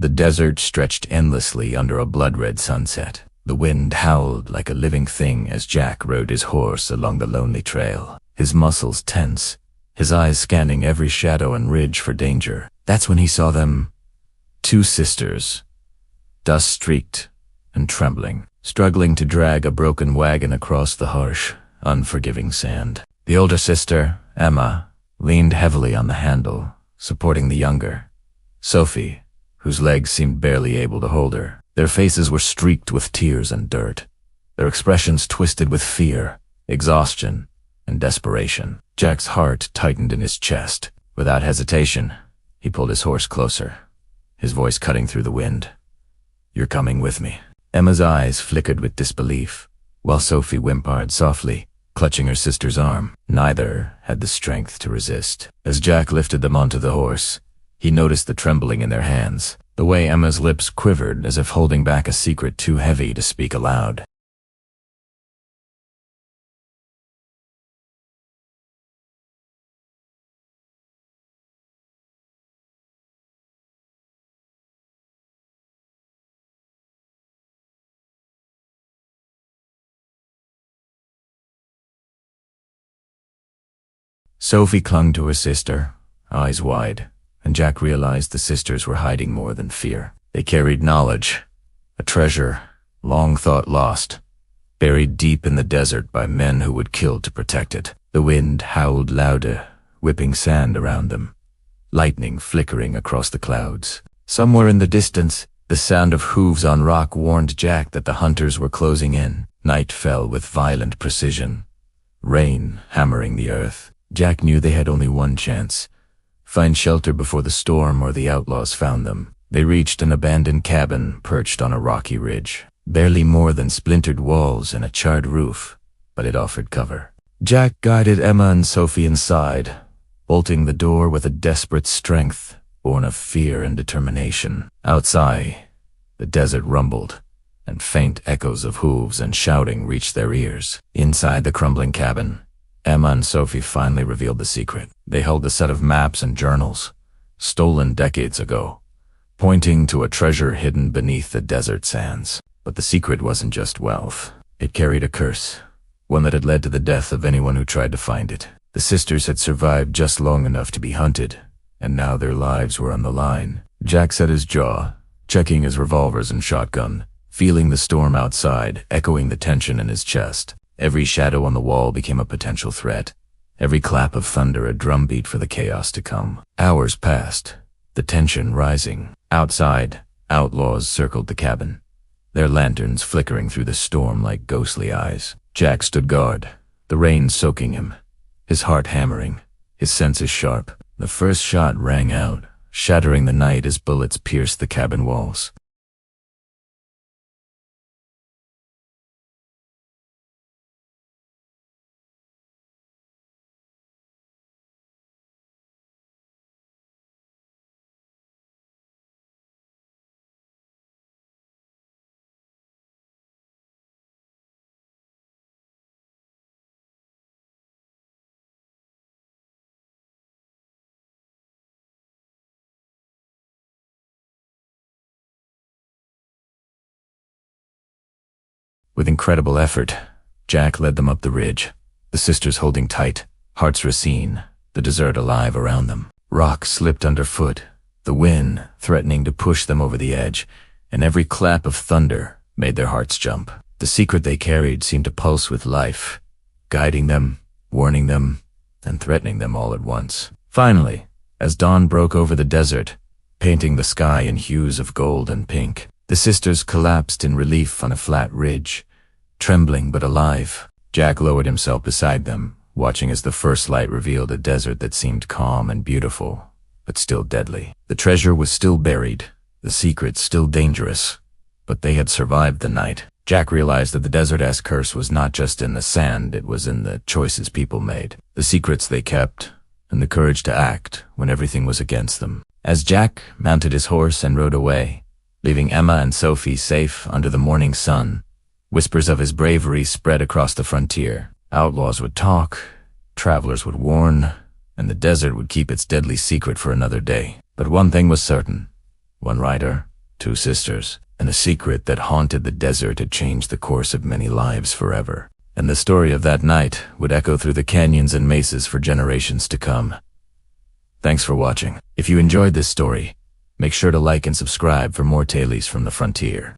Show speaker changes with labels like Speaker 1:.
Speaker 1: The desert stretched endlessly under a blood-red sunset. The wind howled like a living thing as Jack rode his horse along the lonely trail, his muscles tense, his eyes scanning every shadow and ridge for danger. That's when he saw them. Two sisters, dust-streaked and trembling, struggling to drag a broken wagon across the harsh, unforgiving sand. The older sister, Emma, leaned heavily on the handle, supporting the younger, Sophie, whose legs seemed barely able to hold her. Their faces were streaked with tears and dirt, their expressions twisted with fear, exhaustion, and desperation. Jack's heart tightened in his chest. Without hesitation, he pulled his horse closer, his voice cutting through the wind. "You're coming with me." Emma's eyes flickered with disbelief, while Sophie whimpered softly, clutching her sister's arm. Neither had the strength to resist. As Jack lifted them onto the horse, he noticed the trembling in their hands, the way Emma's lips quivered as if holding back a secret too heavy to speak aloud. Sophie clung to her sister, eyes wide, and Jack realized the sisters were hiding more than fear. They carried knowledge, a treasure long thought lost, buried deep in the desert by men who would kill to protect it. The wind howled louder, whipping sand around them, lightning flickering across the clouds. Somewhere in the distance, the sound of hooves on rock warned Jack that the hunters were closing in. Night fell with violent precision, rain hammering the earth. Jack knew they had only one chance: find shelter before the storm or the outlaws found them. They reached an abandoned cabin perched on a rocky ridge, barely more than splintered walls and a charred roof, but it offered cover. Jack guided Emma and Sophie inside, bolting the door with a desperate strength born of fear and determination. Outside, the desert rumbled, and faint echoes of hooves and shouting reached their ears. Inside the crumbling cabin, Emma and Sophie finally revealed the secret. They held a set of maps and journals, stolen decades ago, pointing to a treasure hidden beneath the desert sands. But the secret wasn't just wealth. It carried a curse, one that had led to the death of anyone who tried to find it. The sisters had survived just long enough to be hunted, and now their lives were on the line. Jack set his jaw, checking his revolvers and shotgun, feeling the storm outside, echoing the tension in his chest. Every shadow on the wall became a potential threat, every clap of thunder a drumbeat for the chaos to come. Hours passed, the tension rising. Outside, outlaws circled the cabin, their lanterns flickering through the storm like ghostly eyes. Jack stood guard, the rain soaking him, his heart hammering, his senses sharp. The first shot rang out, shattering the night as bullets pierced the cabin walls. With incredible effort, Jack led them up the ridge, the sisters holding tight, hearts racine, the desert alive around them. Rock slipped underfoot, the wind threatening to push them over the edge, and every clap of thunder made their hearts jump. The secret they carried seemed to pulse with life, guiding them, warning them, and threatening them all at once. Finally, as dawn broke over the desert, painting the sky in hues of gold and pink, the sisters collapsed in relief on a flat ridge, trembling but alive. Jack lowered himself beside them, watching as the first light revealed a desert that seemed calm and beautiful, but still deadly. The treasure was still buried, the secret still dangerous, but they had survived the night. Jack realized that the desert-esque curse was not just in the sand, it was in the choices people made, the secrets they kept, and the courage to act when everything was against them. As Jack mounted his horse and rode away, leaving Emma and Sophie safe under the morning sun, whispers of his bravery spread across the frontier. Outlaws would talk, travelers would warn, and the desert would keep its deadly secret for another day. But one thing was certain: One rider, two sisters, and a secret that haunted the desert had changed the course of many lives forever. And the story of that night would echo through the canyons and mesas for generations to come. Thanks for watching. If you enjoyed this story, make sure to like and subscribe for more tales from the frontier.